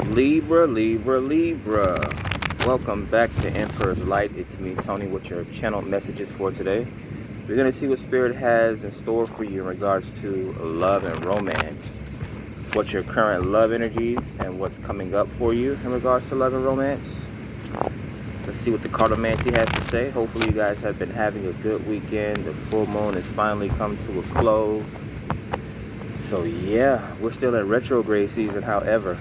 Libra, Libra, Libra. Welcome back to Emperor's Light. It's me, Tony, with your channel messages for today. We're going to see what Spirit has in store for you in regards to love and romance. What's your current love energies and what's coming up for you in regards to love and romance. Let's see what the cartomancy has to say. Hopefully you guys have been having a good weekend. The full moon has finally come to a close. So yeah, we're still in retrograde season, however.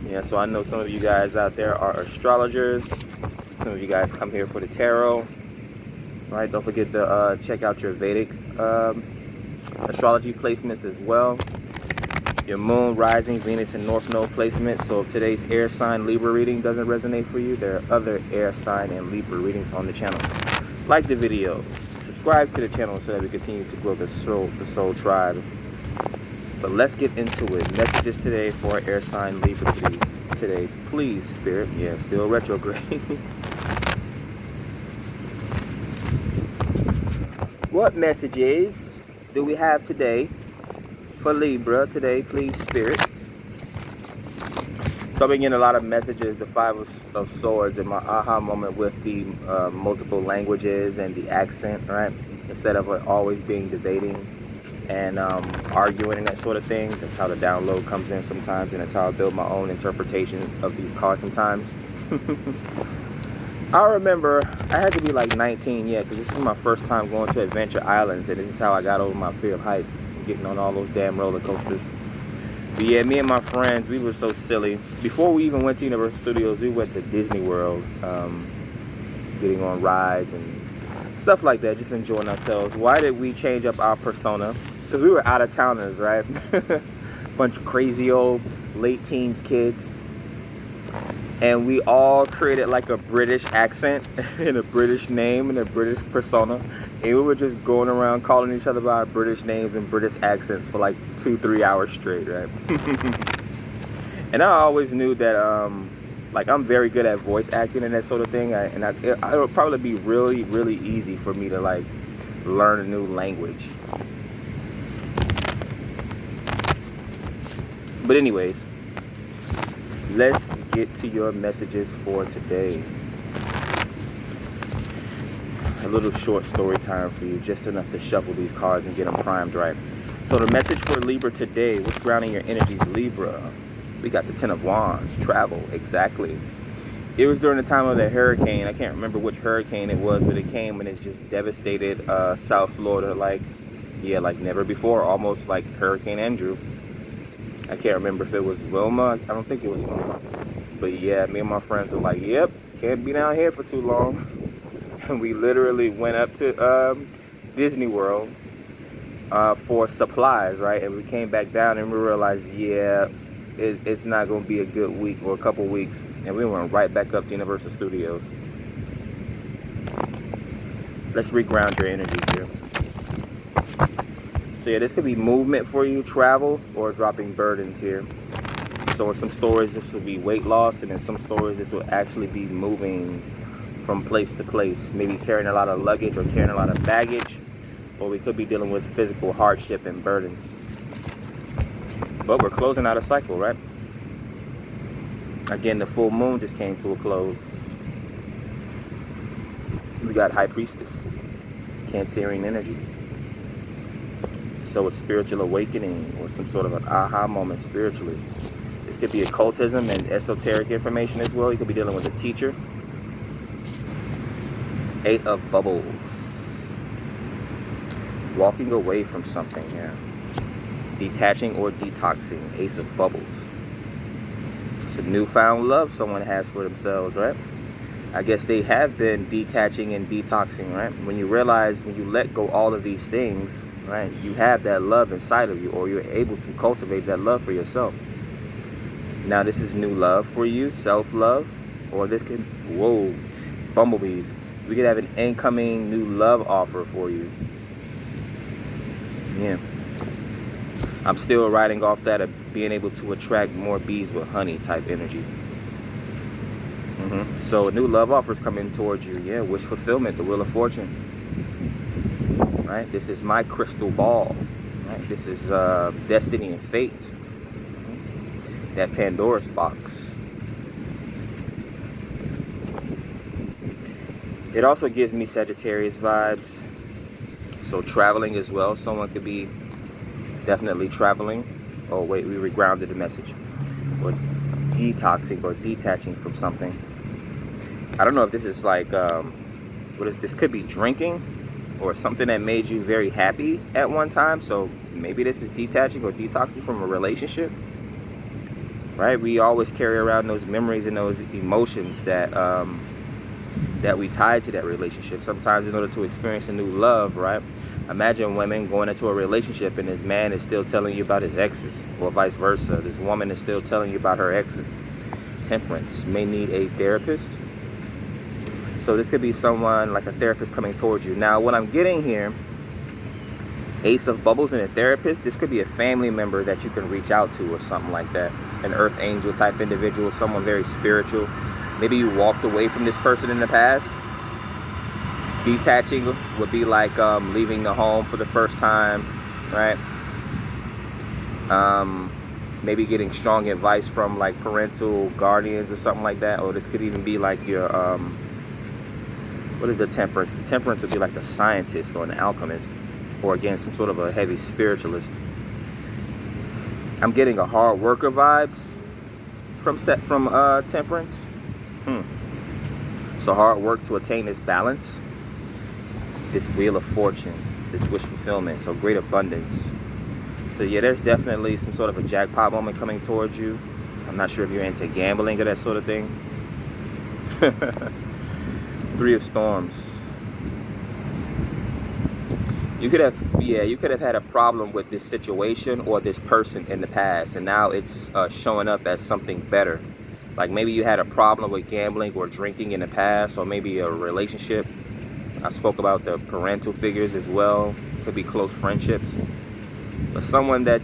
Yeah, so I know some of you guys out there are astrologers. Some of you guys come here for the tarot. Right, don't forget to check out your Vedic astrology placements as well. Your moon, rising, Venus, and North Node placement. So if today's air sign Libra reading doesn't resonate for you, there are other air sign and Libra readings on the channel. Like the video, subscribe to the channel so that we continue to grow the soul tribe. But let's get into it. Messages today for air sign Libra today. Please, Spirit. Yeah, still retrograde. What messages do we have today for Libra today, please, Spirit? So I've been getting a lot of messages, the Five of Swords, and my aha moment with the multiple languages and the accent, right? Instead of always being debating and arguing and that sort of thing. That's how the download comes in sometimes, and that's how I build my own interpretation of these cards sometimes. I remember I had to be like 19, yeah, because this is my first time going to Adventure Islands, and this is how I got over my fear of heights, getting on all those damn roller coasters. But yeah, me and my friends, we were so silly. Before we even went to Universal Studios, we went to Disney World, getting on rides and stuff like that, just enjoying ourselves. Why did we change up our persona? Because we were out-of-towners, right? Bunch of crazy old late teens kids. And we all created like a British accent and a British name and a British persona. And we were just going around calling each other by our British names and British accents for like 2-3 hours straight, right? And I always knew that like I'm very good at voice acting and that sort of thing. It would probably be really, really easy for me to like learn a new language. But anyways, let's get to your messages for today. A little short story time for you, just enough to shuffle these cards and get them primed right. So the message for Libra today, what's grounding your energies, Libra? We got the Ten of Wands, travel, exactly. It was during the time of the hurricane. I can't remember which hurricane it was, but it came and it just devastated South Florida like never before, almost like Hurricane Andrew. I can't remember if it was Wilma. I don't think it was Wilma. But yeah, me and my friends were like, yep, can't be down here for too long. And we literally went up to Disney World for supplies, right? And we came back down and we realized, yeah, it's not going to be a good week or a couple weeks. And we went right back up to Universal Studios. Let's reground your energy here. So yeah, this could be movement for you, travel, or dropping burdens here. So in some stories, this will be weight loss, and in some stories, this will actually be moving from place to place. Maybe carrying a lot of luggage or carrying a lot of baggage, or we could be dealing with physical hardship and burdens. But we're closing out a cycle, right? Again, the full moon just came to a close. We got High Priestess, Cancerian energy. So a spiritual awakening or some sort of an aha moment spiritually. This could be occultism and esoteric information as well. You could be dealing with a teacher. Eight of Bubbles. Walking away from something here. Detaching or detoxing. Ace of Bubbles. It's a newfound love someone has for themselves, right? I guess they have been detaching and detoxing, right? When you realize, when you let go all of these things, right, you have that love inside of you, or you're able to cultivate that love for yourself. Now this is new love for you, self-love, or this can, whoa, bumblebees. We could have an incoming new love offer for you. Yeah. I'm still riding off that of being able to attract more bees with honey type energy. So a new love offer is coming towards you. Yeah, wish fulfillment, the Wheel of Fortune. Right? This is my crystal ball. Right? This is destiny and fate. that Pandora's box. It also gives me Sagittarius vibes. So traveling as well. Someone could be definitely traveling. Oh wait, we regrounded the message. Or detoxing or detaching from something. I don't know if this is like, this could be drinking or something that made you very happy at one time. So maybe this is detaching or detoxing from a relationship. Right? We always carry around those memories and those emotions that that we tie to that relationship. Sometimes in order to experience a new love, right? Imagine women going into a relationship and this man is still telling you about his exes, or vice versa. This woman is still telling you about her exes. Temperance may need a therapist. So this could be someone like a therapist coming towards you. Now, what I'm getting here, Ace of Bubbles and a therapist, this could be a family member that you can reach out to or something like that. An earth angel type individual, someone very spiritual. Maybe you walked away from this person in the past. Detaching would be like leaving the home for the first time, right? Maybe getting strong advice from like parental guardians or something like that. Or this could even be like your, what is the temperance? The temperance would be like a scientist or an alchemist. Or again, some sort of a heavy spiritualist. I'm getting a hard worker vibes from temperance. So hard work to attain this balance, this wheel of fortune, this wish fulfillment, so great abundance. So yeah, there's definitely some sort of a jackpot moment coming towards you. I'm not sure if you're into gambling or that sort of thing. Three of Storms. You could have had a problem with this situation or this person in the past, and now it's showing up as something better. Like maybe you had a problem with gambling or drinking in the past, or maybe a relationship. I spoke about the parental figures as well. Could be close friendships. But someone that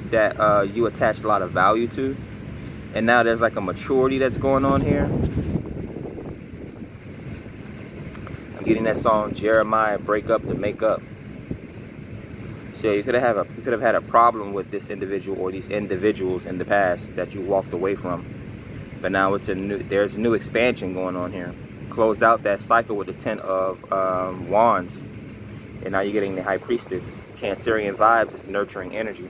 you attached a lot of value to, and now there's like a maturity that's going on here. I'm getting that song Jeremiah, Break Up to Make Up. So you could have had a problem with this individual or these individuals in the past that you walked away from. But now there's a new expansion going on here. Closed out that cycle with the 10 of Wands. And now you're getting the High Priestess. Cancerian vibes is nurturing energy.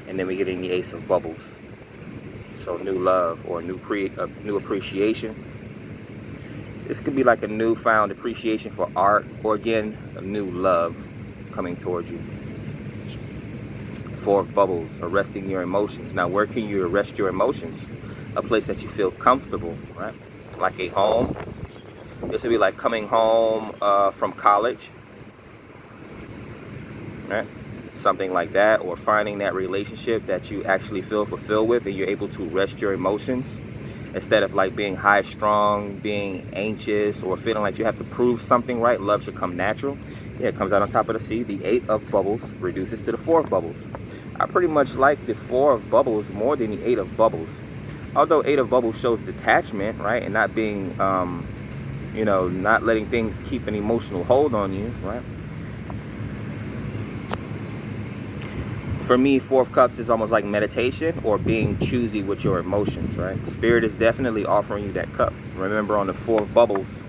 And then we're getting the Ace of Bubbles. So new love or new appreciation. This could be like a newfound appreciation for art, or again, a new love coming towards you. Four of Bubbles, arresting your emotions. Now, where can you arrest your emotions? A place that you feel comfortable, right? Like a home. This would be like coming home from college, right? Something like that, or finding that relationship that you actually feel fulfilled with, and you're able to rest your emotions instead of like being high strung, being anxious, or feeling like you have to prove something, right? Love should come natural. Yeah, it comes out on top of the sea. The 8 of Bubbles reduces to the 4 of Bubbles. I pretty much like the 4 of Bubbles more than the 8 of Bubbles. Although 8 of Bubbles shows detachment, right? And not being, not letting things keep an emotional hold on you, right? For me, 4 of Cups is almost like meditation or being choosy with your emotions, right? Spirit is definitely offering you that cup. Remember, on the 4 of Bubbles,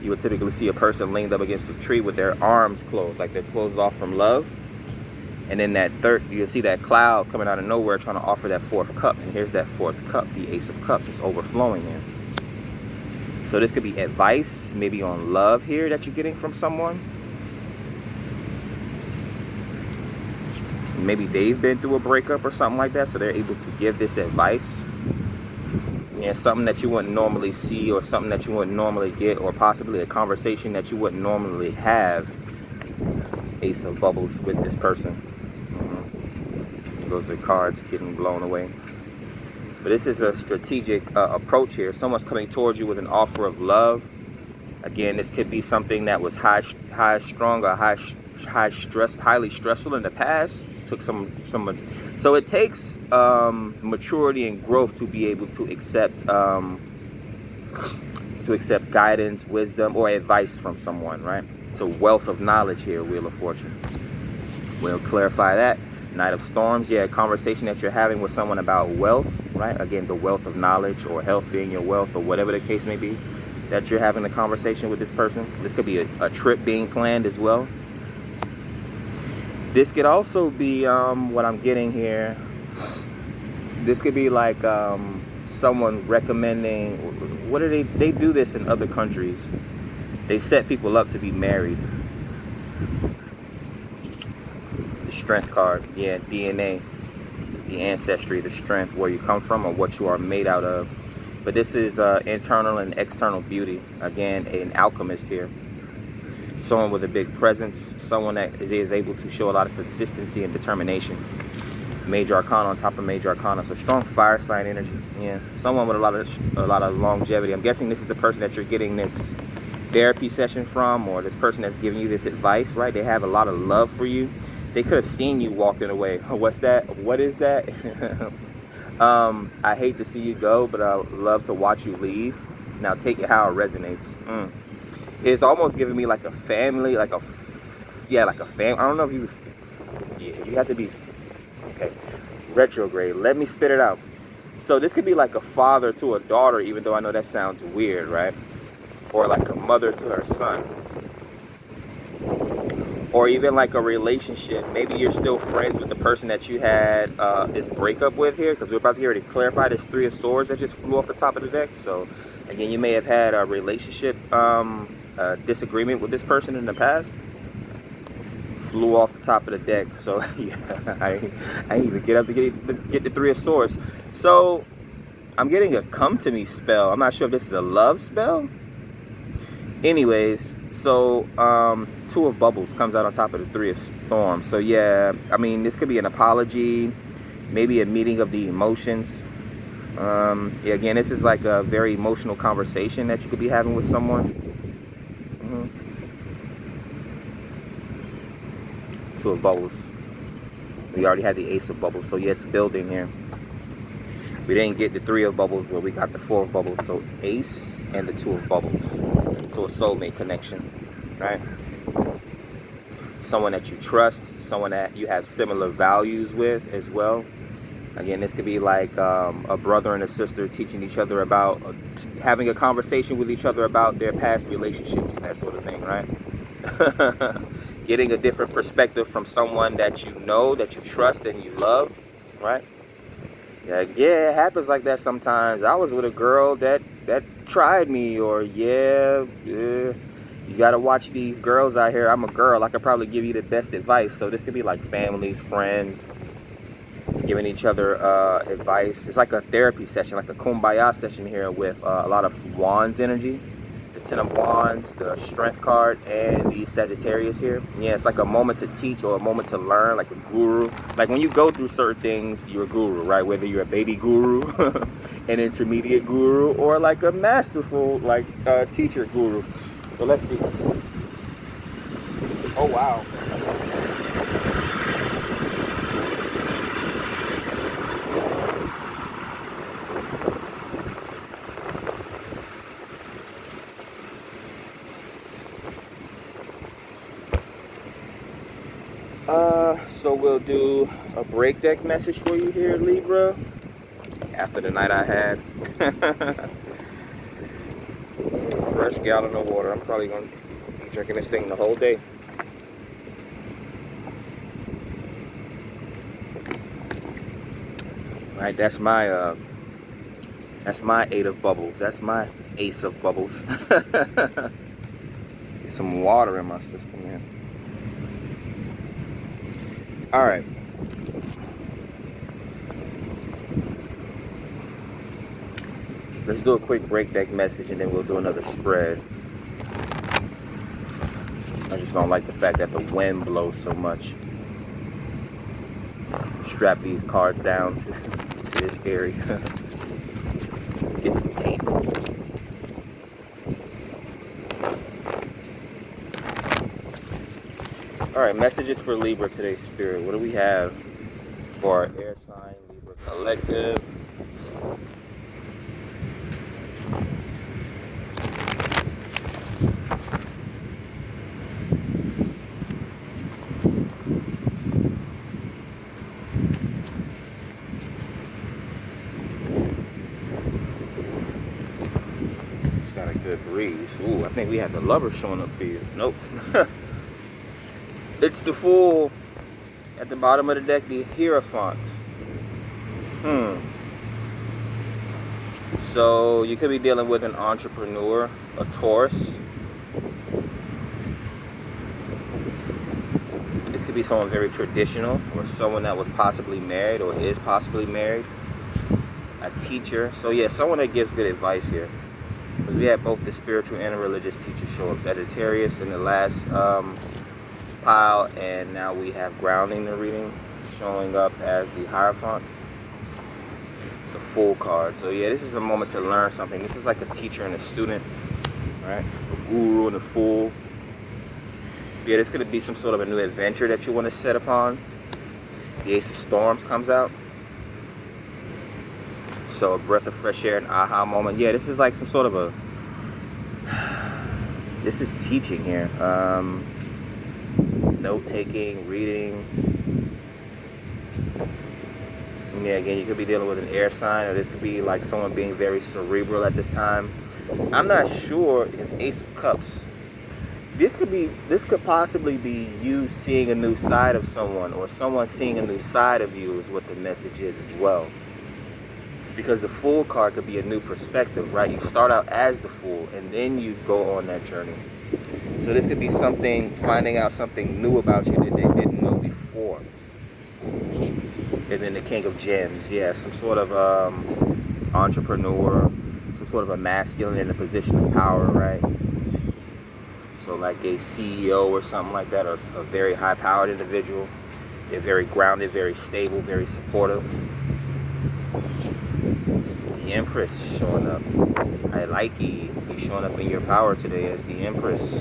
you would typically see a person leaned up against a tree with their arms closed, like they're closed off from love. And then that third, you'll see that cloud coming out of nowhere trying to offer that 4th cup. And here's that 4th cup, the Ace of Cups. It's overflowing there. So this could be advice, maybe on love here that you're getting from someone. Maybe they've been through a breakup or something like that, so they're able to give this advice. Yeah, something that you wouldn't normally see, or something that you wouldn't normally get, or possibly a conversation that you wouldn't normally have. Ace of Bubbles with this person. Those are cards getting blown away. But this is a strategic approach here. Someone's coming towards you with an offer of love. Again, this could be something that was high strung or highly stressful in the past. Took some. So it takes maturity and growth to be able to accept guidance, wisdom, or advice from someone, right? It's a wealth of knowledge here, Wheel of Fortune. We'll clarify that. Knight of Storms, yeah, a conversation that you're having with someone about wealth, right? Again, the wealth of knowledge, or health being your wealth, or whatever the case may be, that you're having a conversation with this person. This could be a trip being planned as well. This could also be, what I'm getting here, this could be like someone recommending, what are they do this in other countries. They set people up to be married. The Strength card, yeah, DNA, the ancestry, the strength, where you come from or what you are made out of. But this is internal and external beauty. Again, an alchemist here. Someone with a big presence, someone that is able to show a lot of consistency and determination. Major Arcana on top of Major Arcana, so strong fire sign energy. Yeah, someone with a lot of longevity. I'm guessing this is the person that you're getting this therapy session from, or this person that's giving you this advice, right? They have a lot of love for you. They could have seen you walking away. What's that? What is that? I hate to see you go, but I love to watch you leave. Now take it how it resonates. It's almost giving me like a family, like a family. I don't know if you have to be, okay, retrograde. Let me spit it out. So this could be like a father to a daughter, even though I know that sounds weird, right? Or like a mother to her son. Or even like a relationship. Maybe you're still friends with the person that you had this breakup with here, because we're about to get ready to clarify this Three of Swords that just flew off the top of the deck. So again, you may have had a relationship disagreement with this person in the past. Flew off the top of the deck. So yeah, I even get up to get the Three of Swords. So I'm getting a come to me spell. I'm not sure if this is a love spell. Anyways, so Two of Bubbles comes out on top of the Three of Storms. So yeah, I mean, this could be an apology, maybe a meeting of the emotions. Yeah, again, this is like a very emotional conversation that you could be having with someone. Two of Bubbles. We already had the Ace of Bubbles, so yeah, it's building here. We didn't get the Three of Bubbles, but we got the Four of Bubbles. So Ace and the Two of Bubbles. So a soulmate connection, right? Someone that you trust, someone that you have similar values with as well. Again, this could be like a brother and a sister teaching each other about, having a conversation with each other about their past relationships and that sort of thing, right? Getting a different perspective from someone that you know, that you trust and you love, right? Yeah, it happens like that sometimes. I was with a girl that tried me, or you gotta watch these girls out here. I'm a girl, I could probably give you the best advice. So this could be like families, friends, giving each other advice. It's like a therapy session, like a kumbaya session here with a lot of wands energy. The Ten of Wands, the Strength card, and the Sagittarius here. Yeah, it's like a moment to teach or a moment to learn, like a guru. Like when you go through certain things, you're a guru, right? Whether you're a baby guru, an intermediate guru, or like a masterful, like teacher guru. So let's see. Oh, wow. So we'll do a break deck message for you here, Libra, after the night I had. Fresh gallon of water. I'm probably going to be drinking this thing the whole day. All right, that's my Eight of Bubbles. That's my Ace of Bubbles. Get some water in my system here. All right. Let's do a quick break deck message and then we'll do another spread. I just don't like the fact that the wind blows so much. Strap these cards down to this area. Get some tape. All right, messages for Libra today, Spirit. What do we have for our air sign, Libra collective? good breeze. Ooh, I think we have the Lover showing up for you. Nope. It's the Fool at the bottom of the deck, the Hierophant. So you could be dealing with an entrepreneur, a Taurus. This could be someone very traditional, or someone that was possibly married or is possibly married. A teacher. So yeah, someone that gives good advice here. Because we have both the spiritual and the religious teacher show up. Sagittarius in the last pile, and now we have grounding the reading showing up as the Hierophant. The Fool card. So yeah, this is a moment to learn something. This is like a teacher and a student, right? A guru and a fool. Yeah, this could be some sort of a new adventure that you want to set upon. The Ace of Storms comes out. So a breath of fresh air, an aha moment. Yeah, this is like some sort of a, this is teaching here. Note-taking, reading. Yeah, again, you could be dealing with an air sign, or this could be like someone being very cerebral at this time. I'm not sure. It's Ace of Cups. This could possibly be you seeing a new side of someone, or someone seeing a new side of you is what the message is as well. Because the Fool card could be a new perspective, right? You start out as the Fool, and then you go on that journey. So this could be something, finding out something new about you that they didn't know before. And then the King of Gems, yeah, some sort of entrepreneur, some sort of a masculine in a position of power, right? So like a CEO or something like that, or a very high-powered individual. They're very grounded, very stable, very supportive. The Empress showing up. I like you. You're showing up in your power today as the Empress.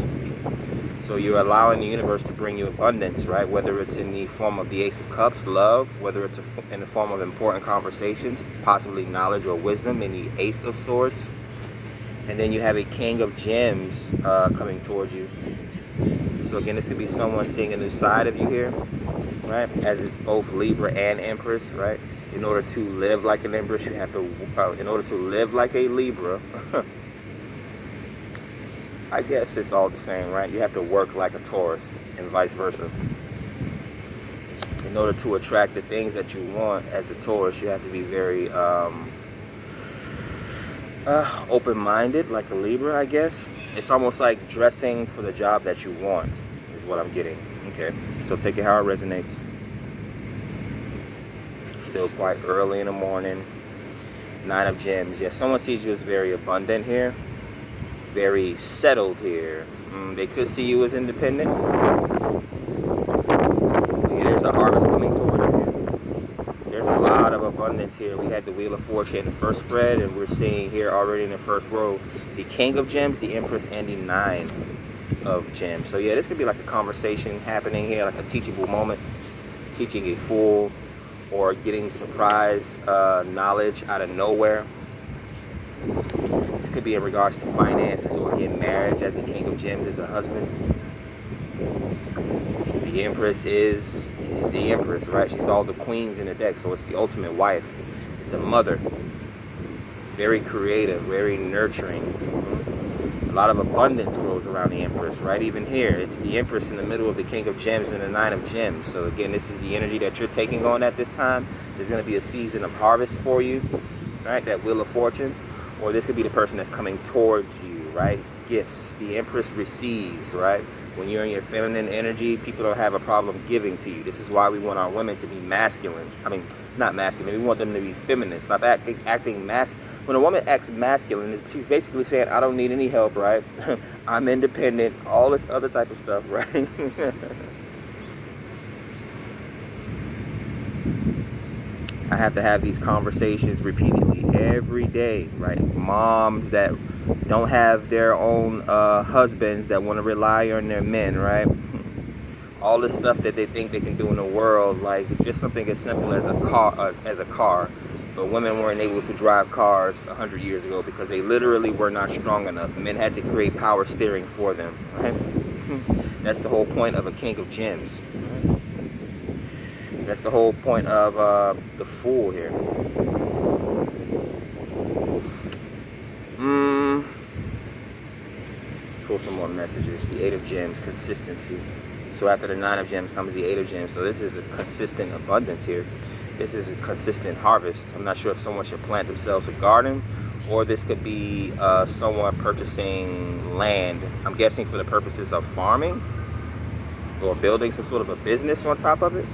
So you're allowing the universe to bring you abundance, right? Whether it's in the form of the Ace of Cups, love, whether it's in the form of important conversations, possibly knowledge or wisdom in the Ace of Swords. And then you have a King of Gems coming towards you. So again, this could be someone seeing a new side of you here, right? As it's both Libra and Empress, right? In order to live like an Empress, you have to, in order to live like a Libra, I guess it's all the same, right? You have to work like a Taurus and vice versa. In order to attract the things that you want as a Taurus, you have to be very open-minded, like a Libra, I guess. It's almost like dressing for the job that you want, is what I'm getting. Okay, so take it how it resonates. Still quite early in the morning. 9 of Gems. Yeah, someone sees you as very abundant here. Very settled here. They could see you as independent. Yeah, there's a harvest coming toward you. There's a lot of abundance here. We had the Wheel of Fortune in the first spread, and we're seeing here already in the first row the King of Gems, the Empress, and the 9 of Gems. So yeah, this could be like a conversation happening here, like a teachable moment, teaching a fool, or getting surprise knowledge out of nowhere. This could be in regards to finances or getting marriage, as the King of Gems is a husband. The Empress is the Empress, right? She's all the queens in the deck, so it's the ultimate wife. It's a mother. Very creative, very nurturing. A lot of abundance grows around the Empress, right? Even here, it's the Empress in the middle of the King of Gems and the 9 of Gems. So again, this is the energy that you're taking on at this time. There's going to be a season of harvest for you, right? That Wheel of Fortune. Or this could be the person that's coming towards you, right? Gifts. The Empress receives, right? When you're in your feminine energy, people don't have a problem giving to you. This is why we want our women to be masculine. I mean, not masculine. We want them to be feminine. Stop acting masculine. When a woman acts masculine, she's basically saying, I don't need any help, right? I'm independent. All this other type of stuff, right? I have to have these conversations repeatedly every day, right? Moms that don't have their own husbands that want to rely on their men, right? All the stuff that they think they can do in the world, like just something as simple as a car. But women weren't able to drive cars 100 years ago because they literally were not strong enough. Men had to create power steering for them, right? That's the whole point of a King of Gems. That's the whole point of the Fool here. pull some more messages. The 8 of Gems, consistency. So after the 9 of Gems comes the 8 of Gems. So this is a consistent abundance here. This is a consistent harvest. I'm not sure if someone should plant themselves a garden, or this could be someone purchasing land. I'm guessing for the purposes of farming, or building some sort of a business on top of it.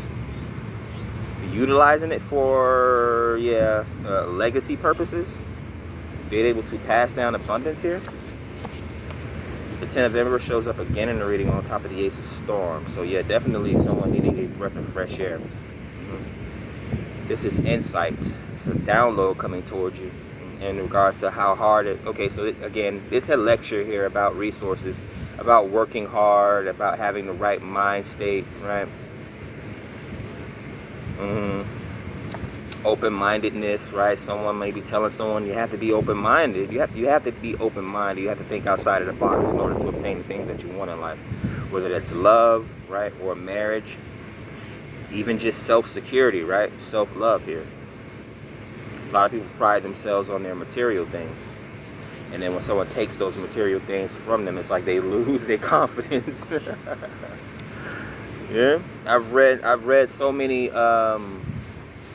Utilizing it for, legacy purposes. Being able to pass down abundance here. The 10 of Embers shows up again in the reading on top of the Ace of Storms. So yeah, definitely someone needing a breath of fresh air. This is insight. It's a download coming towards you in regards to how hard it... Okay, so again, it's a lecture here about resources, about working hard, about having the right mind state, right? Open-mindedness, right? Someone may be telling someone you have to be open-minded. You have to be open-minded. You have to think outside of the box in order to obtain the things that you want in life. Whether that's love, right, or marriage, even just self-security, right? Self-love here. A lot of people pride themselves on their material things. And then when someone takes those material things from them, it's like they lose their confidence. Yeah, I've read so many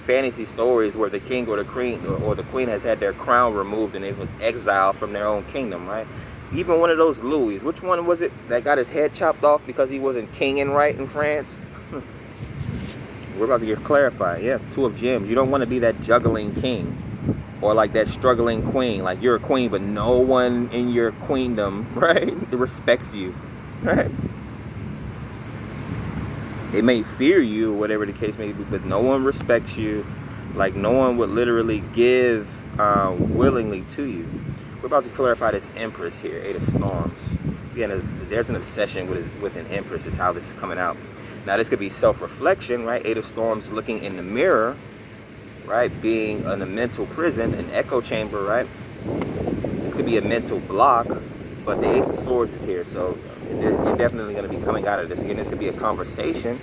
fantasy stories where the king or the queen has had their crown removed and it was exiled from their own kingdom, right? Even one of those Louis, which one was it that got his head chopped off because he wasn't kinging right in France? We're about to get clarified. Yeah, 2 of Gems. You don't want to be that juggling king or like that struggling queen. Like you're a queen, but no one in your queendom, right, respects you, right? They may fear you, or whatever the case may be, but no one respects you. Like no one would literally give willingly to you. We're about to clarify this Empress here, 8 of Storms. Again, there's an obsession with an Empress is how this is coming out. Now this could be self-reflection, right? 8 of Storms looking in the mirror, right? Being in a mental prison, an echo chamber, right? This could be a mental block, but the Ace of Swords is here, so you're definitely going to be coming out of this. Again, this could be a conversation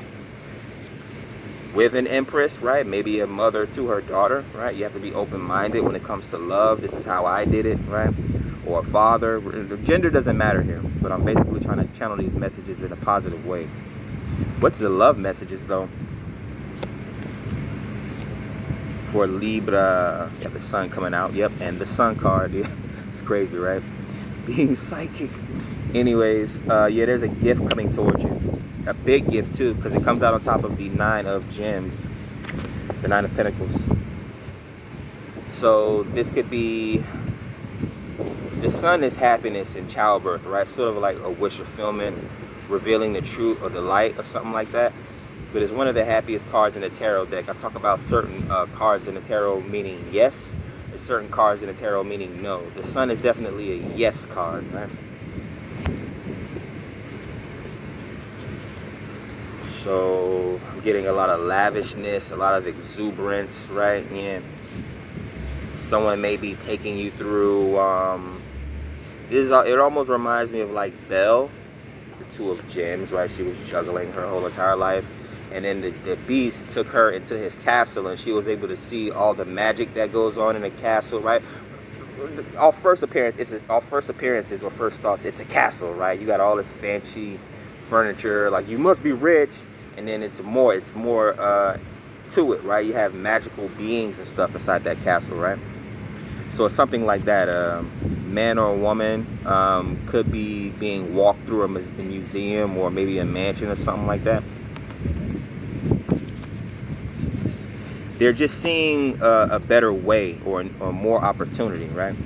with an Empress, right? Maybe a mother to her daughter, right? You have to be open-minded when it comes to love. This is how I did it, right? Or a father. The gender doesn't matter here, but I'm basically trying to channel these messages in a positive way. What's the love messages, though? For Libra, you have the sun coming out. Yep, and the sun card. Yeah. It's crazy, right? Being psychic. Anyways, yeah, there's a gift coming towards you. A big gift, too, because it comes out on top of the 9 of Gems. The 9 of Pentacles. So this could be... The sun is happiness and childbirth, right? Sort of like a wish fulfillment, revealing the truth or the light or something like that. But it's one of the happiest cards in the tarot deck. I talk about certain cards in the tarot meaning yes, and certain cards in the tarot meaning no. The sun is definitely a yes card, right? So I'm getting a lot of lavishness, a lot of exuberance, right? Yeah. Someone may be taking you through, it almost reminds me of like Belle, the 2 of Gems, right? She was juggling her whole entire life. And then the beast took her into his castle and she was able to see all the magic that goes on in the castle, right? Our first appearances or first thoughts, it's a castle, right? You got all this fancy furniture, like you must be rich. And then it's more to it, right? You have magical beings and stuff inside that castle, right? So it's something like that. A man or a woman could be being walked through a museum or maybe a mansion or something like that. They're just seeing a better way or more opportunity, right?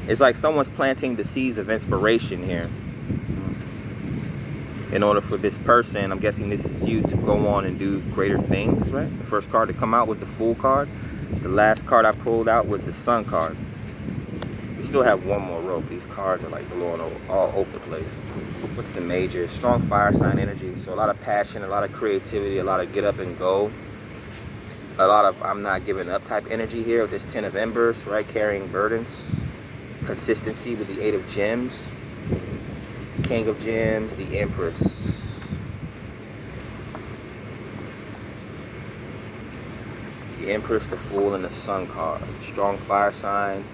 It's like someone's planting the seeds of inspiration here. In order for this person, I'm guessing this is you, to go on and do greater things, right? The first card to come out was the Fool card. The last card I pulled out was the Sun card. We still have one more rope. These cards are like blowing all over the place. What's the major? Strong fire sign energy. So a lot of passion, a lot of creativity, a lot of get up and go. A lot of I'm not giving up type energy here with this 10 of Embers, right? Carrying burdens. Consistency with the 8 of Gems. King of Gems, the Empress. The Empress, the Fool, and the Sun card. Strong fire sign.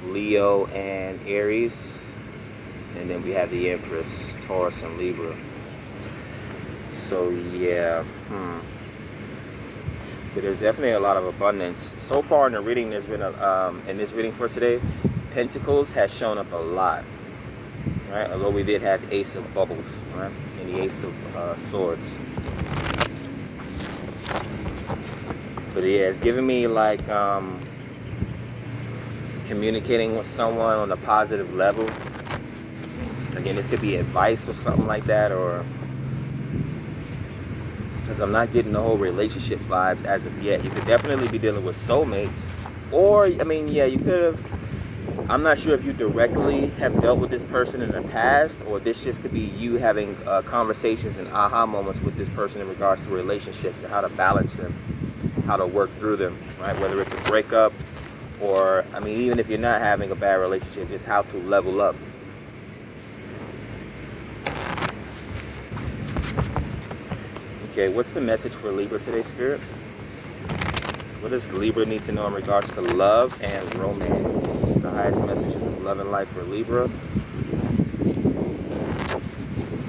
Leo and Aries. And then we have the Empress, Taurus, and Libra. So yeah, but there's definitely a lot of abundance. So far in the reading, there's been in this reading for today, Pentacles has shown up a lot, right? Although we did have Ace of Bubbles, right? And the Ace of Swords. But yeah, it's giving me like communicating with someone on a positive level. Again, this could be advice or something like that, or because I'm not getting the whole relationship vibes as of yet. You could definitely be dealing with soulmates, or I mean, yeah, you could have. I'm not sure if you directly have dealt with this person in the past, or this just could be you having conversations and aha moments with this person in regards to relationships and how to balance them, how to work through them, right? Whether it's a breakup, or I mean, even if you're not having a bad relationship, just how to level up. Okay, what's the message for Libra today, Spirit? What does Libra need to know in regards to love and romance? The highest messages of love and life for Libra.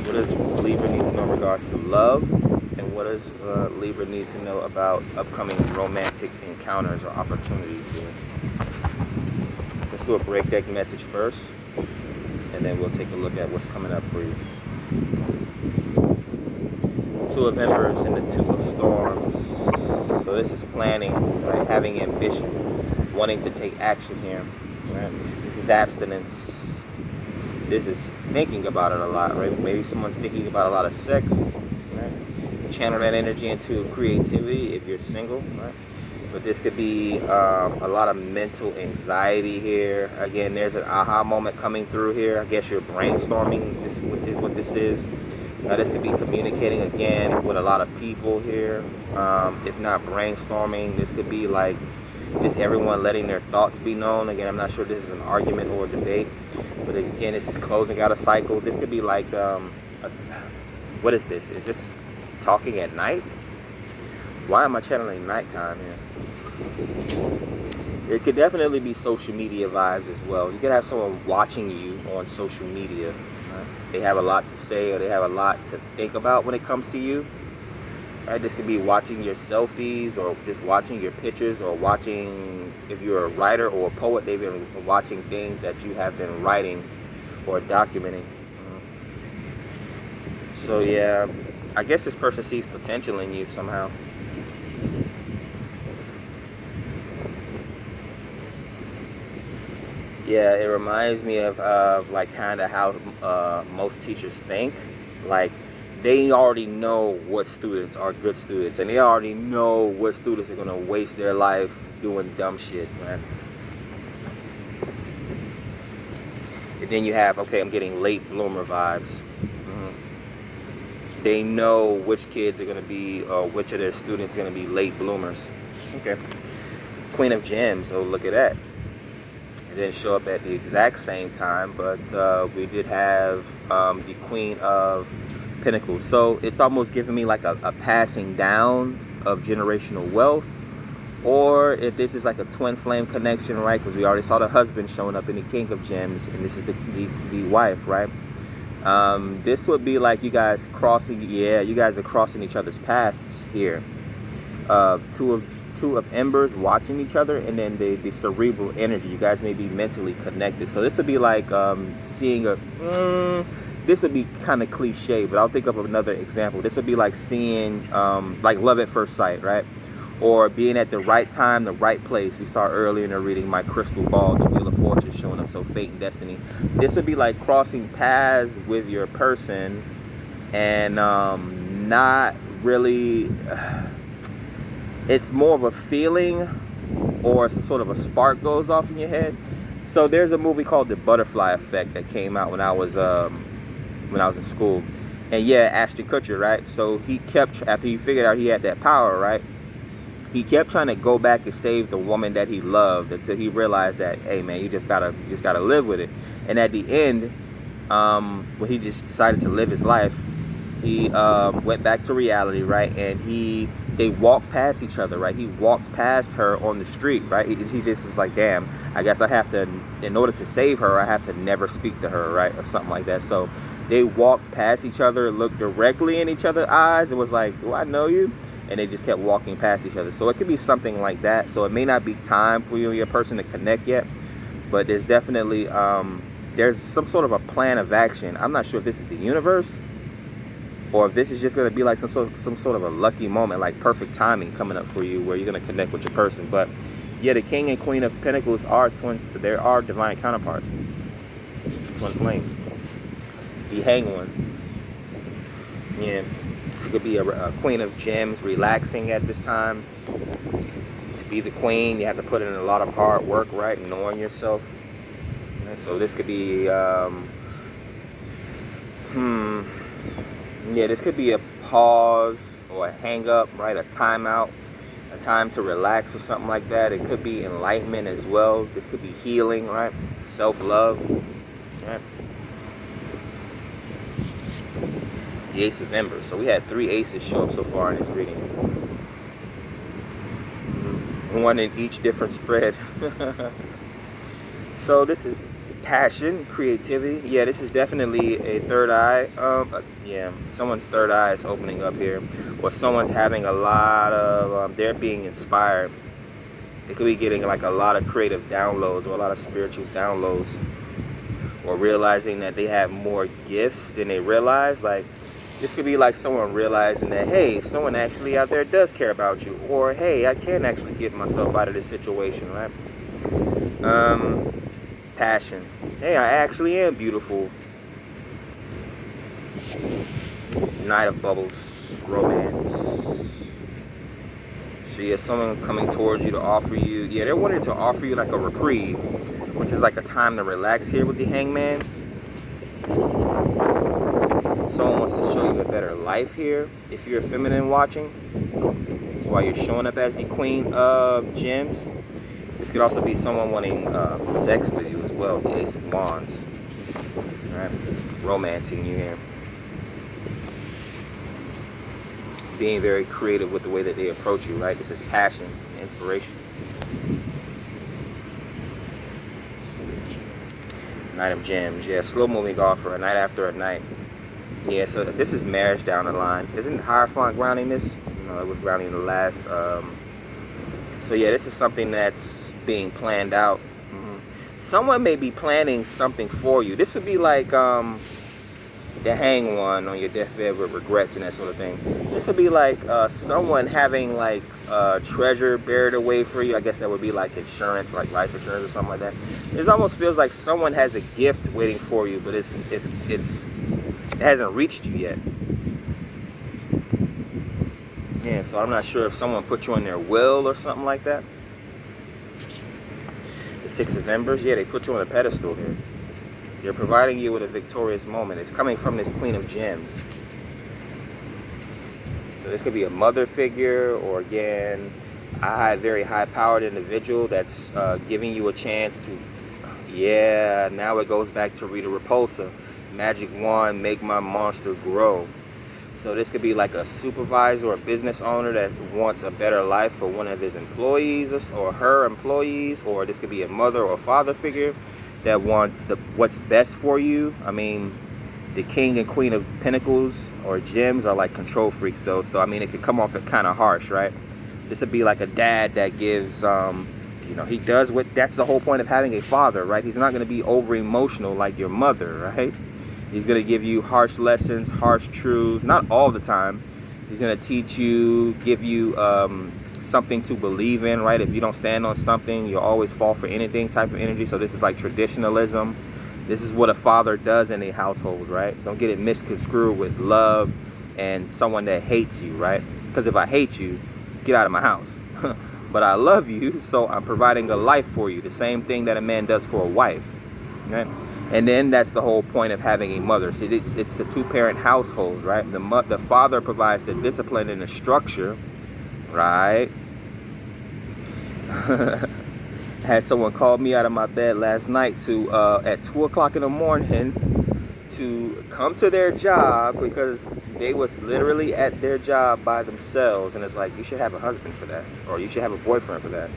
What does Libra need to know in regards to love? And what does Libra need to know about upcoming romantic encounters or opportunities here? Let's do a break deck message first, and then we'll take a look at what's coming up for you. Two of Embers and the Two of Storms. So this is planning, right? Having ambition, wanting to take action here, right? This is abstinence. This is thinking about it a lot, right? Maybe someone's thinking about a lot of sex, right? Channel that energy into creativity if you're single, right? But this could be a lot of mental anxiety here. Again, there's an aha moment coming through here. I guess you're brainstorming is what this is. This could be communicating again with a lot of people here. If not brainstorming, this could be like just everyone letting their thoughts be known. Again, I'm not sure if this is an argument or a debate, but again, this is closing out a cycle. This could be like, what is this? Is this talking at night? Why am I channeling nighttime here? It could definitely be social media vibes as well. You could have someone watching you on social media. They have a lot to say, or they have a lot to think about when it comes to you. Right? This could be watching your selfies, or just watching your pictures, or watching, if you're a writer or a poet, they've been watching things that you have been writing or documenting. So yeah, I guess this person sees potential in you somehow. Yeah, it reminds me of like kind of how most teachers think. Like they already know what students are good students, and they already know what students are gonna waste their life doing dumb shit, man. And then you have, okay, I'm getting late bloomer vibes. They know which kids are gonna be, or which of their students are gonna be late bloomers. Okay. Queen of Gems. Oh, look at that. It didn't show up at the exact same time, but we did have the Queen of Pentacles. So it's almost giving me like a passing down of generational wealth, or if this is like a twin flame connection, right? Because we already saw the husband showing up in the King of Gems, and this is the wife, right? This would be like you guys crossing, yeah, you guys are crossing each other's paths here. Two of Embers watching each other, and then the cerebral energy. You guys may be mentally connected. So this would be like seeing a, this would be kind of cliche, but I'll think of another example. This would be like seeing like love at first sight, right? Or being at the right time, the right place. We saw earlier in the reading my crystal ball, the Wheel of Fortune showing up, so fate and destiny. This would be like crossing paths with your person and not really, it's more of a feeling, or some sort of a spark goes off in your head. So there's a movie called The Butterfly Effect that came out when I was in school. And yeah, Ashton Kutcher, right? So he kept, after he figured out he had that power, right? He kept trying to go back and save the woman that he loved until he realized that, hey man, you just gotta live with it. And at the end, when he just decided to live his life, he went back to reality, right? And he they walked past each other, right? He walked past her on the street, right? He just was like, damn, I guess I have to, in order to save her, I have to never speak to her, right? Or something like that. So they walked past each other, looked directly in each other's eyes, and was like, do I know you? And they just kept walking past each other. So it could be something like that. So it may not be time for you and your person to connect yet, but there's definitely, there's some sort of a plan of action. I'm not sure if this is the universe, or if this is just going to be like some sort of a lucky moment, like perfect timing coming up for you where you're going to connect with your person. But yeah, the King and Queen of Pentacles are twins. They are divine counterparts. Twin flames. The Hanged One. Yeah. This could be a Queen of Gems relaxing at this time. To be the queen, you have to put in a lot of hard work, right? Knowing yourself. And so this could be, yeah, this could be a pause or a hang up, right? A timeout, a time to relax or something like that. It could be enlightenment as well. This could be healing, right? Self-love, right? The Ace of Embers. So we had 3 aces show up so far in this reading. One in each different spread. So this is passion, creativity. Yeah, this is definitely a third eye. Yeah, someone's third eye is opening up here, or someone's having a lot of, they're being inspired. They could be getting like a lot of creative downloads or a lot of spiritual downloads, or realizing that they have more gifts than they realize. Like, this could be like someone realizing that, hey, someone actually out there does care about you, or hey, I can actually get myself out of this situation, right? Passion. Hey, I actually am beautiful. Knight of Bubbles. Romance. So yeah, someone coming towards you to offer you, yeah, they're wanting to offer you like a reprieve, which is like a time to relax here with the Hangman. Someone wants to show you a better life here if you're a feminine watching. That's why you're showing up as the Queen of Gems. This could also be someone wanting sex with you as well, the Ace of Wands. Alright, romancing you here. Being very creative with the way that they approach you, right? This is passion, inspiration. Knight of Gems, yeah, slow moving offer, a night after a night. Yeah, so this is marriage down the line. Isn't Hierophant grounding this? No, it was grounding the last. So yeah, this is something that's being planned out. Someone may be planning something for you. This would be like the Hanged One on your deathbed with regrets and that sort of thing. This would be like someone having like treasure buried away for you. I guess that would be like insurance, like life insurance or something like that. It almost feels like someone has a gift waiting for you, but it hasn't reached you yet. Yeah, so I'm not sure if someone put you on their will or something like that. The Six of Embers, yeah, they put you on a pedestal here. They're providing you with a victorious moment. It's coming from this Queen of Gems. So this could be a mother figure, or again, a very high-powered individual that's giving you a chance to, yeah, now it goes back to Rita Repulsa. Magic wand, make my monster grow. So this could be like a supervisor or a business owner that wants a better life for one of his employees or her employees, or this could be a mother or father figure that wants what's best for you. I mean, the King and Queen of Pentacles or Gems are like control freaks though, so I mean it could come off kind of harsh, right? This would be like a dad that gives you know, he does what, that's the whole point of having a father, right? He's not going to be over emotional like your mother, right? He's going to give you harsh lessons, harsh truths, not all the time. He's going to teach you, give you something to believe in, right? If you don't stand on something, you'll always fall for anything type of energy. So this is like traditionalism. This is what a father does in a household, right? Don't get it misconstrued with love and someone that hates you, right? Because if I hate you, get out of my house. But I love you, so I'm providing a life for you. The same thing that a man does for a wife, right? And then that's the whole point of having a mother. See, it's a two-parent household, right? The father provides the discipline and the structure, right? Had someone call me out of my bed last night to at 2 o'clock in the morning to come to their job because they was literally at their job by themselves, and it's like, you should have a husband for that, or you should have a boyfriend for that.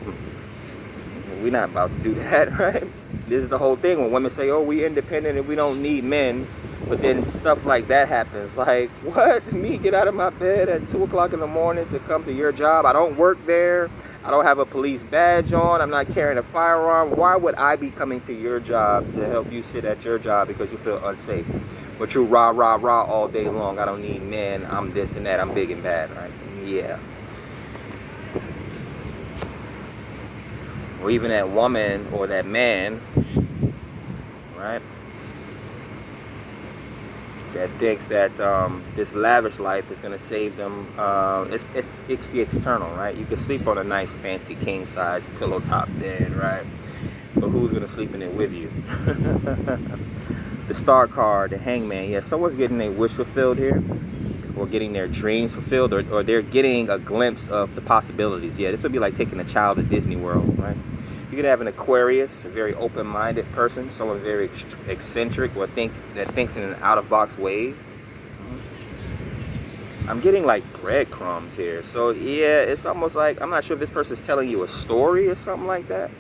We're not about to do that, right? This is the whole thing when women say, oh, we independent and we don't need men, but then stuff like that happens. Like, what? Me get out of my bed at 2 o'clock in the morning to come to your job? I don't work there. I don't have a police badge on. I'm not carrying a firearm. Why would I be coming to your job to help you sit at your job because you feel unsafe? But you rah, rah, rah all day long. I don't need men. I'm this and that. I'm big and bad, right? Yeah. Or even that woman or that man, right, that thinks that this lavish life is going to save them. It's the external, right? You can sleep on a nice fancy king size pillow top bed, right? But who's going to sleep in it with you? The star card, the hangman. Yeah, someone's getting their wish fulfilled here, or getting their dreams fulfilled, or they're getting a glimpse of the possibilities. Yeah, this would be like taking a child to Disney World, right? You could have an Aquarius, a very open-minded person, someone very eccentric, or thinks in an out-of-box way. I'm getting like breadcrumbs here. So yeah, it's almost like, I'm not sure if this person's telling you a story or something like that,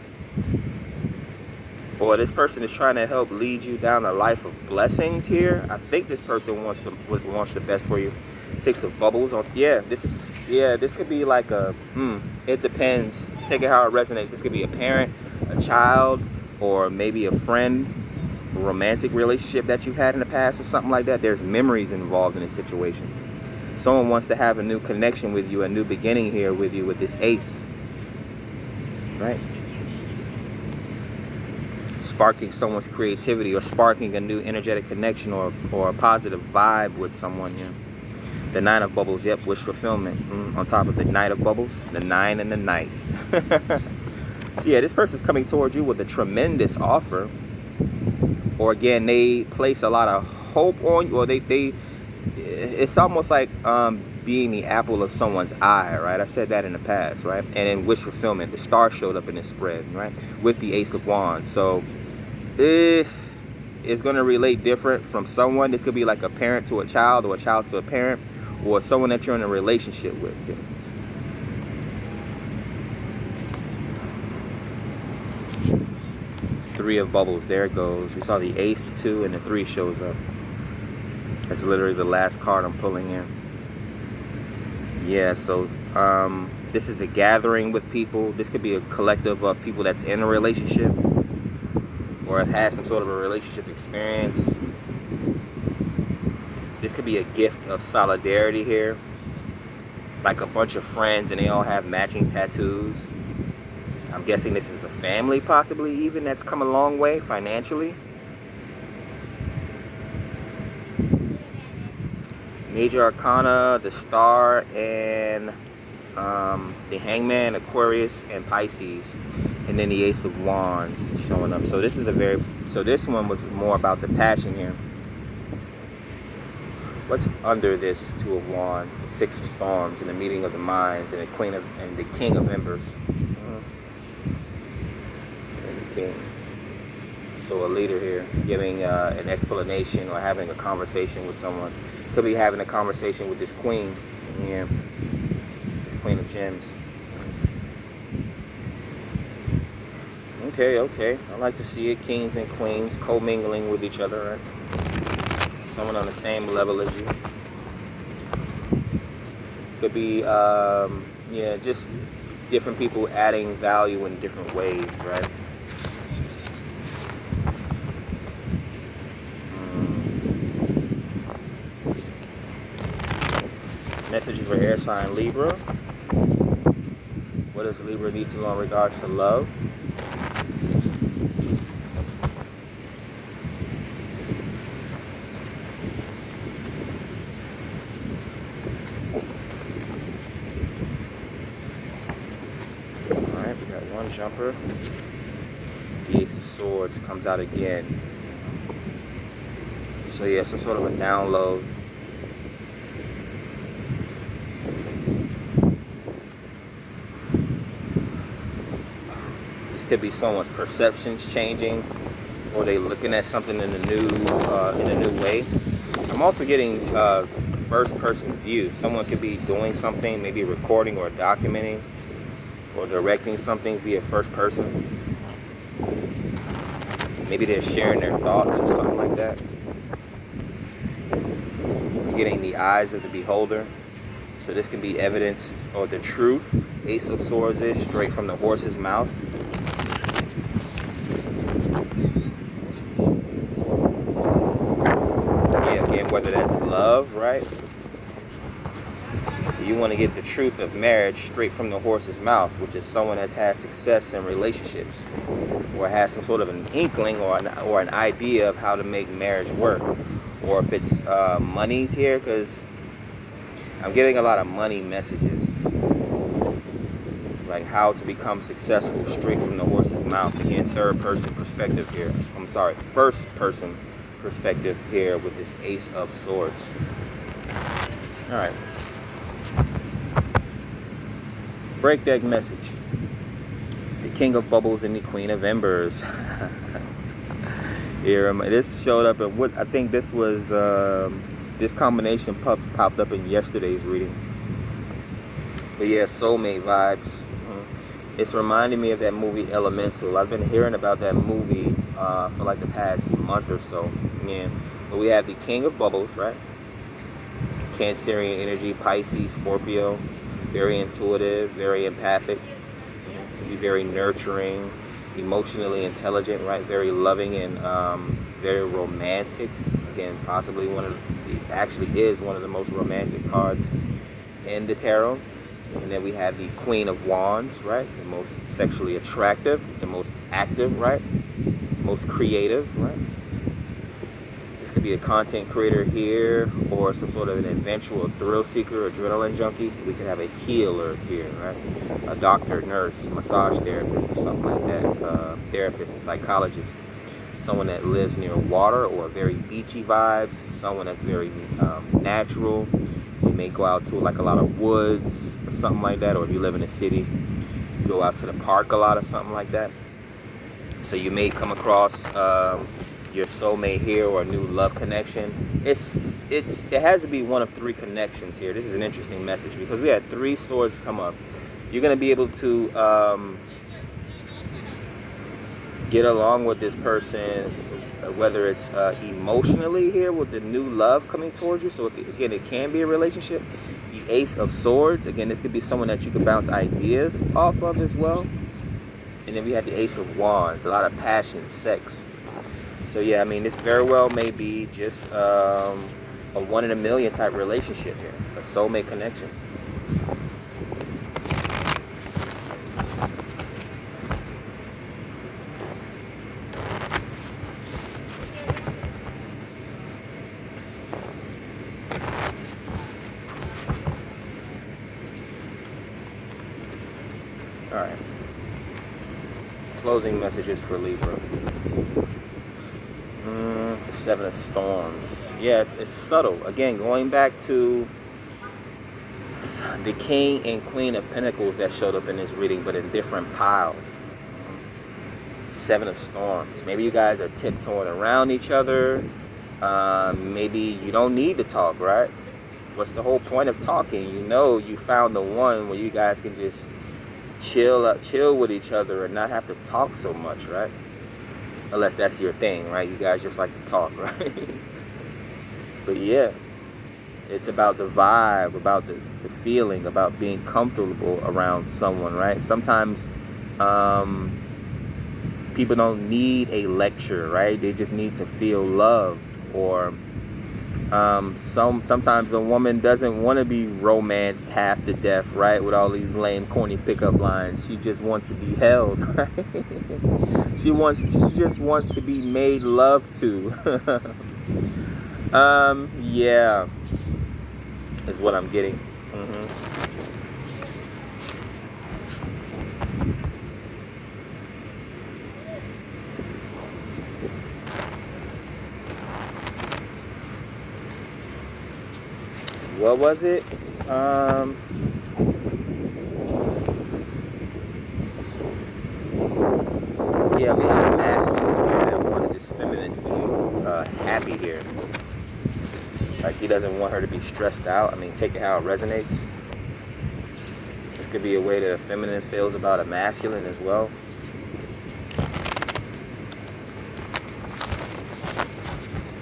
or this person is trying to help lead you down a life of blessings here. I think this person wants the best for you. 6 of bubbles. This could be like a it depends. Take it how it resonates. This could be a parent, a child, or maybe a friend, a romantic relationship that you've had in the past or something like that. There's memories involved in this situation. Someone wants to have a new connection with you, a new beginning here with you with this ace, right? Sparking someone's creativity, or sparking a new energetic connection, or a positive vibe with someone here. The 9 of bubbles, yep, wish fulfillment. On top of the Knight of bubbles, the 9 and the Knight. So yeah, this person's coming towards you with a tremendous offer. Or again, they place a lot of hope on you, or it's almost like being the apple of someone's eye, right? I said that in the past, right? And in wish fulfillment, the star showed up in this spread, right? With the Ace of Wands. So if it's going to relate different from someone, this could be like a parent to a child, or a child to a parent, or someone that you're in a relationship with. Yeah. 3 of bubbles, there it goes. We saw the Ace, the 2, and the 3 shows up. That's literally the last card I'm pulling in. Yeah, so this is a gathering with people. This could be a collective of people that's in a relationship, or have had some sort of a relationship experience. This could be a gift of solidarity here, like a bunch of friends and they all have matching tattoos. I'm guessing this is a family, possibly even, that's come a long way financially. Major Arcana, the Star, and the Hangman, Aquarius, and Pisces, and then the Ace of Wands showing up. So this is this one was more about the passion here. What's under this 2 of Wands, the 6 of Storms, and the Meeting of the Minds, and the King of Embers, and the King. So a leader here, giving an explanation or having a conversation with someone. Could be having a conversation with this Queen, yeah, this Queen of Gems. Okay. I like to see it. Kings and queens co-mingling with each other, right? Someone on the same level as you. Could be, just different people adding value in different ways, right? Messages for air sign Libra. What does Libra need to know in regards to love? Alright, we got one jumper. The Ace of Swords comes out again. So yeah, some sort of a download. Could be someone's perceptions changing, or they looking at something in a new way. I'm also getting first person view. Someone could be doing something, maybe recording or documenting or directing something via first person. Maybe they're sharing their thoughts or something like that. You're getting the eyes of the beholder. So this can be evidence or the truth. Ace of Swords is straight from the horse's mouth. Yeah, again, whether that's love, right? You want to get the truth of marriage straight from the horse's mouth, which is someone that's had success in relationships or has some sort of an inkling or an idea of how to make marriage work. Or if it's money's here, because I'm getting a lot of money messages, like how to become successful straight from the horse's mouth. Again, third person perspective here. I'm sorry, first person perspective here with this Ace of Swords. All right. Break deck message. The King of Bubbles and the Queen of Embers. Here, this showed up at what I think this was. This combination popped up in yesterday's reading. But yeah, soulmate vibes. It's reminding me of that movie Elemental. I've been hearing about that movie for like the past month or so. Yeah. But we have the King of Bubbles, right? Cancerian energy, Pisces, Scorpio. Very intuitive, very empathic, be very nurturing, emotionally intelligent, right? Very loving and very romantic. Again, possibly actually is one of the most romantic cards in the tarot. And then we have the Queen of Wands, right? The most sexually attractive, the most active, right? Most creative, right? This could be a content creator here, or some sort of an adventurer, thrill seeker, adrenaline junkie. We could have a healer here, right? A doctor, nurse, massage therapist, or something like that. Therapist, psychologist. Someone that lives near water or very beachy vibes. Someone that's very natural. You may go out to like a lot of woods or something like that. Or if you live in a city, you go out to the park a lot or something like that. So you may come across your soulmate here or a new love connection. It has to be one of three connections here. This is an interesting message because we had three swords come up. You're going to be able to get along with this person, whether it's emotionally here with the new love coming towards you. So again, it can be a relationship. The Ace of Swords, again, this could be someone that you can bounce ideas off of as well. And then we have the Ace of Wands, a lot of passion, sex. So yeah, I mean, this very well may be just a 1 in a million type relationship here, a soulmate connection. All right. Closing messages for Libra. Seven of Storms. Yes, it's subtle. Again, going back to the King and Queen of Pentacles that showed up in this reading, but in different piles. Seven of Storms. Maybe you guys are tiptoeing around each other. Maybe you don't need to talk, right? What's the whole point of talking? You know you found the one where you guys can just chill with each other and not have to talk so much, right? Unless that's your thing, right? You guys just like to talk, right? But yeah, it's about the vibe, about the feeling, about being comfortable around someone, right? Sometimes people don't need a lecture, right? They just need to feel loved. Or sometimes a woman doesn't want to be romanced half to death, right? With all these lame, corny pickup lines. She just wants to be held, right? She just wants to be made love to. Yeah, is what I'm getting. What was it? Yeah, we have a masculine here that wants this happy here. Like he doesn't want her to be stressed out. I mean, take it how it resonates. This could be a way that a feminine feels about a masculine as well.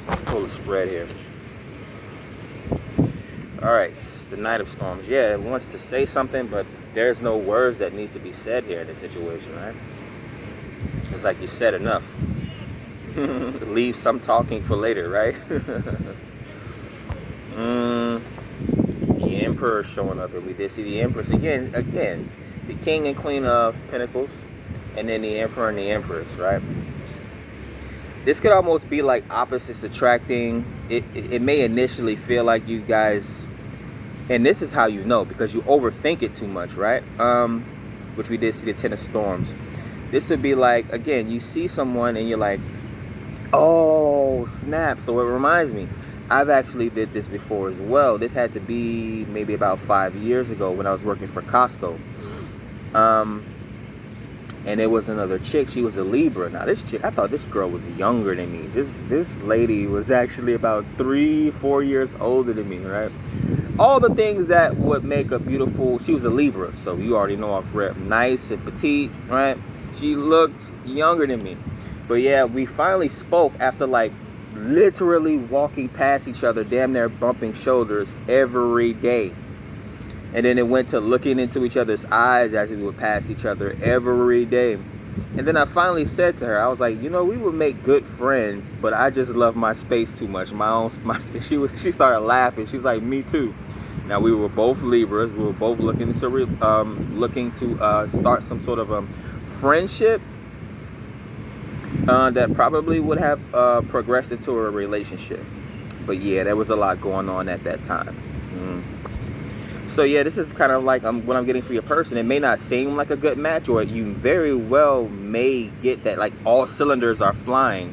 Let's pull the spread here. All right, the Knight of Storms. Yeah, it wants to say something, but there's no words that needs to be said here in this situation, right? It's like you said enough. Leave some talking for later, right? The Emperor showing up, and we did see the Empress again, the King and Queen of Pentacles, and then the Emperor and the Empress, right? This could almost be like opposites attracting. It may initially feel like you guys, and this is how you know, because you overthink it too much, right? Which we did see the Ten of Storms. This would be like, again, you see someone and you're like, oh snap. So it reminds me, I've actually did this before as well. This had to be maybe about 5 years ago when I was working for Costco. And there was another chick. She was a Libra. Now this chick, I thought this girl was younger than me. This lady was actually about 3-4 years older than me, right? All the things that would make a beautiful. She was a Libra, so you already know off rep. Nice and petite, right? She looked younger than me. But yeah, we finally spoke after like literally walking past each other, damn near bumping shoulders every day. And then it went to looking into each other's eyes as we would pass each other every day. And then I finally said to her, I was like, you know, we would make good friends, but I just love my space too much. She started laughing. She was like, me too. Now we were both Libras. We were both looking to start some sort of friendship that probably would have progressed into a relationship. But yeah, there was a lot going on at that time. So yeah, this is kind of like what I'm getting for your person. It may not seem like a good match, or you very well may get that like all cylinders are flying,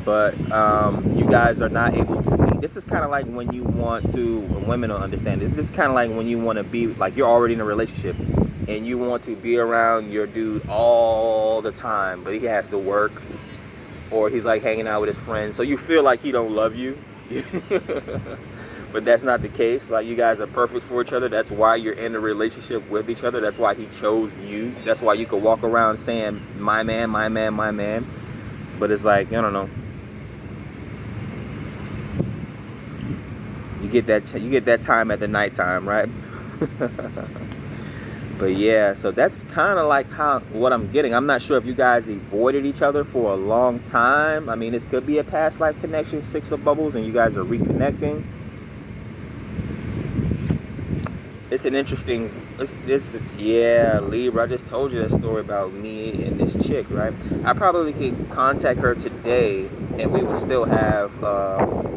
but you guys are not able to meet. This is kind of like when you want to, women don't understand this. This is kind of like when you want to be, like you're already in a relationship and you want to be around your dude all the time, but he has to work, or he's like hanging out with his friends. So you feel like he don't love you. But that's not the case. Like, you guys are perfect for each other. That's why you're in a relationship with each other. That's why he chose you. That's why you could walk around saying, my man, my man, my man. But it's like, I don't know. You get that time at the nighttime, right? But yeah, so that's kind of like what I'm getting. I'm not sure if you guys avoided each other for a long time. I mean, this could be a past life connection, Six of Bubbles, and you guys are reconnecting. It's an interesting, yeah, Libra. I just told you that story about me and this chick, right? I probably could contact her today and we would still have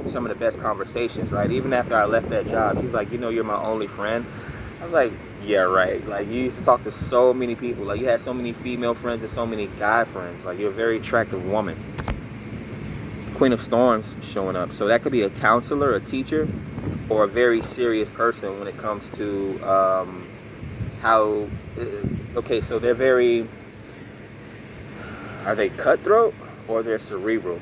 some of the best conversations, right? Even after I left that job, she's like, you know, you're my only friend. I was like, yeah, right. Like, you used to talk to so many people. Like, you had so many female friends and so many guy friends. Like, you're a very attractive woman. Queen of Storms showing up. So that could be a counselor, a teacher, or a very serious person when it comes to okay, so they're very, are they cutthroat or they're cerebral?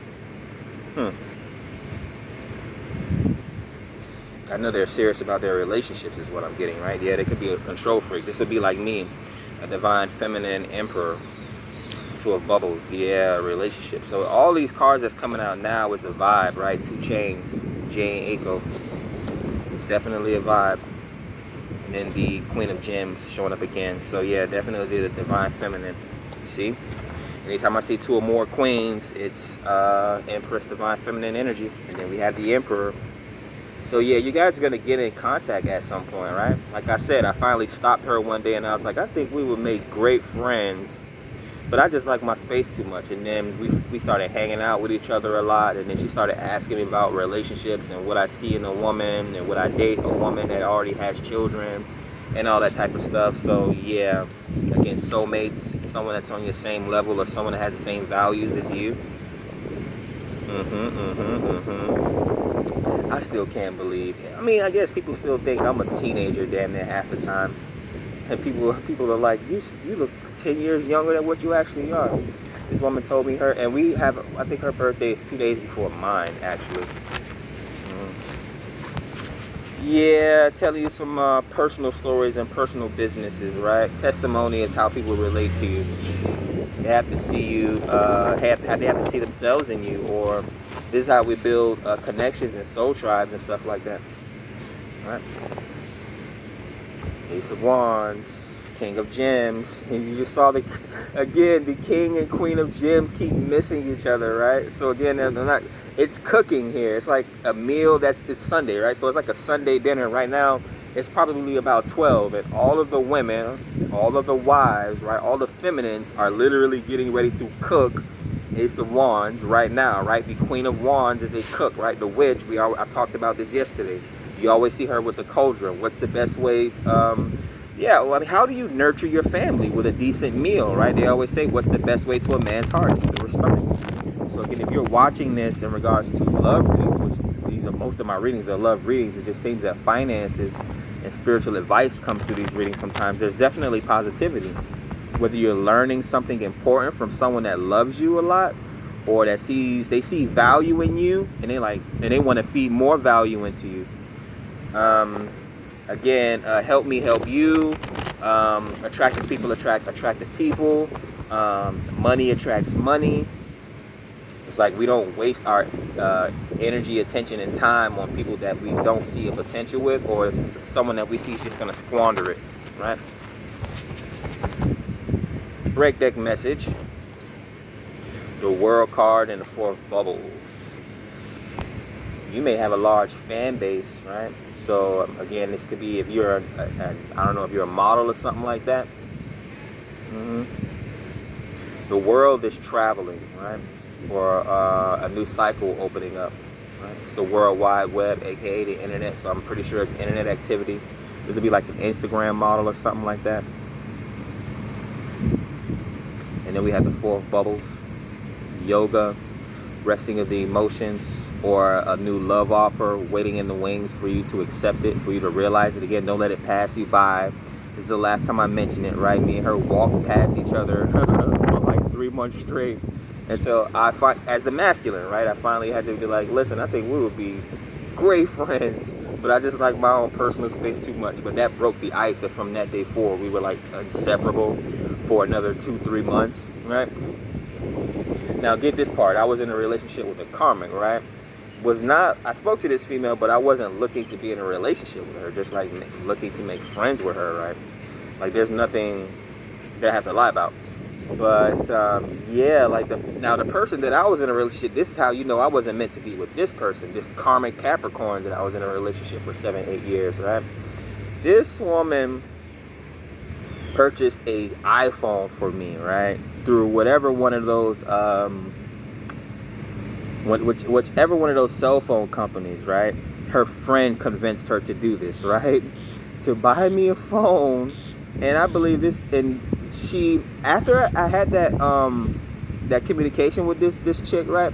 I know they're serious about their relationships is what I'm getting, right? Yeah, they could be a control freak. This would be like me, a divine feminine emperor. Two of Bubbles, yeah, relationship. So all these cards that's coming out now is a vibe, right? 2 Chains, Jane Aiko. It's definitely a vibe. And then the Queen of Gems showing up again. So yeah, definitely the divine feminine. See? Anytime I see 2 or more queens, it's Empress, divine feminine energy. And then we have the Emperor. So yeah, you guys are going to get in contact at some point, right? Like I said, I finally stopped her one day and I was like, I think we would make great friends. But I just like my space too much. And then we started hanging out with each other a lot. And then she started asking me about relationships and what I see in a woman and would I date a woman that already has children and all that type of stuff. So yeah, again, soulmates, someone that's on your same level or someone that has the same values as you. I still can't believe it. I mean, I guess people still think I'm a teenager damn near half the time. And people are like, you look 10 years younger than what you actually are. This woman told me and we have, I think her birthday is 2 days before mine, actually. Yeah, telling you some personal stories and personal businesses, right? Testimony is how people relate to you. They have to see you, they have to see themselves in you, or this is how we build connections and soul tribes and stuff like that. All right. Ace of Wands, King of Gems, and you just saw the King and Queen of Gems keep missing each other, right? So again, they're not. It's cooking here. It's like a meal it's Sunday, right? So it's like a Sunday dinner. Right now, it's probably about 12, and all of the women, all of the wives, right? All the feminines are literally getting ready to cook Ace of Wands right now, right? The Queen of Wands is a cook, right? The witch. I talked about this yesterday. You always see her with the cauldron. What's the best way? Yeah, well, I mean, how do you nurture your family with a decent meal, right? They always say, what's the best way to a man's heart? It's through respect. So again, if you're watching this in regards to love readings, which these are most of my readings are love readings, it just seems that finances and spiritual advice comes through these readings sometimes. There's definitely positivity. Whether you're learning something important from someone that loves you a lot, or they see value in you, and they want to feed more value into you. Again, help me help you. Attractive people attract attractive people. Money attracts money. It's like we don't waste our energy, attention, and time on people that we don't see a potential with, or someone that we see is just going to squander it, right? Break deck message. The World card and the Four of Bubbles. You may have a large fan base, right? So again, this could be if you're I don't know if you're a model or something like that. The world is traveling, right? Or a new cycle opening up, right? It's the World Wide Web, aka the internet. So I'm pretty sure it's internet activity. This would be like an Instagram model or something like that. And then we have the Four of Bubbles, yoga, resting of the emotions, or a new love offer waiting in the wings for you to accept it, for you to realize it. Again, don't let it pass you by. This is the last time I mentioned it, right? Me and her walked past each other for like 3 months straight until as the masculine, right? I finally had to be like, listen, I think we would be great friends, but I just like my own personal space too much. But that broke the ice, and from that day forward, we were like inseparable for another 2-3 months, right? Now get this part. I was in a relationship with a karmic, right? I spoke to this female, but I wasn't looking to be in a relationship with her, just like looking to make friends with her, right? Like there's nothing that I have to lie about. But yeah, like the person that I was in a relationship, this is how you know I wasn't meant to be with this person, this karmic Capricorn that I was in a relationship for 7-8 years, right? This woman purchased a iPhone for me, right? Through whatever one of those whichever one of those cell phone companies, right? Her friend convinced her to do this, right? To buy me a phone. And I believe this, and she, after I had that communication with this chick, right?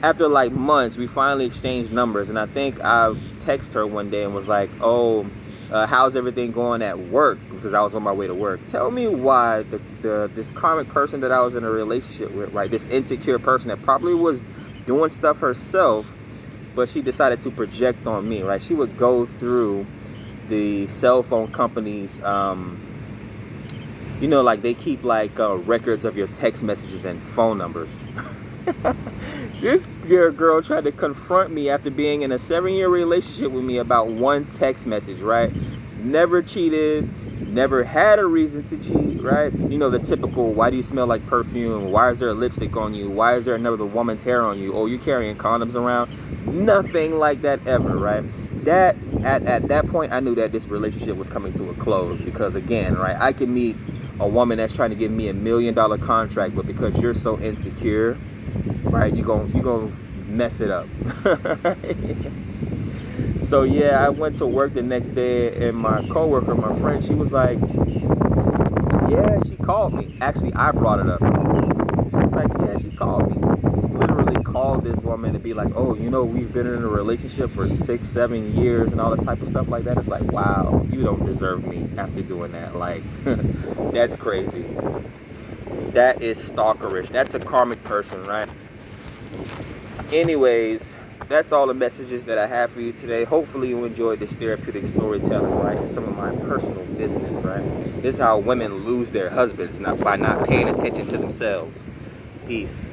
After like months, we finally exchanged numbers, and I think I texted her one day and was like, oh, how's everything going at work? Because I was on my way to work. Tell me why this karmic person that I was in a relationship with, right? This insecure person that probably was doing stuff herself, but she decided to project on me, right? She would go through the cell phone companies, you know, like they keep like records of your text messages and phone numbers. This girl tried to confront me after being in a 7-year relationship with me about one text message, right? Never cheated, never had a reason to cheat, right? You know, the typical, why do you smell like perfume? Why is there a lipstick on you? Why is there another woman's hair on you? Oh, you're carrying condoms around? Nothing like that ever, right? That at that point, I knew that this relationship was coming to a close, because again, right, I can meet a woman that's trying to give me $1 million contract, but because you're so insecure, right, you're gonna mess it up. So yeah, I went to work the next day, and my coworker, my friend, she was like, yeah, she called me. Actually, I brought it up. It's like, yeah, she called me. Literally called this woman to be like, oh, you know, we've been in a relationship for 6-7 years and all this type of stuff like that. It's like, wow, you don't deserve me after doing that. Like, that's crazy. That is stalkerish. That's a karmic person, right? Anyways, that's all the messages that I have for you today. Hopefully you enjoyed this therapeutic storytelling, right? And some of my personal business, right? This is how women lose their husbands, by not paying attention to themselves. Peace.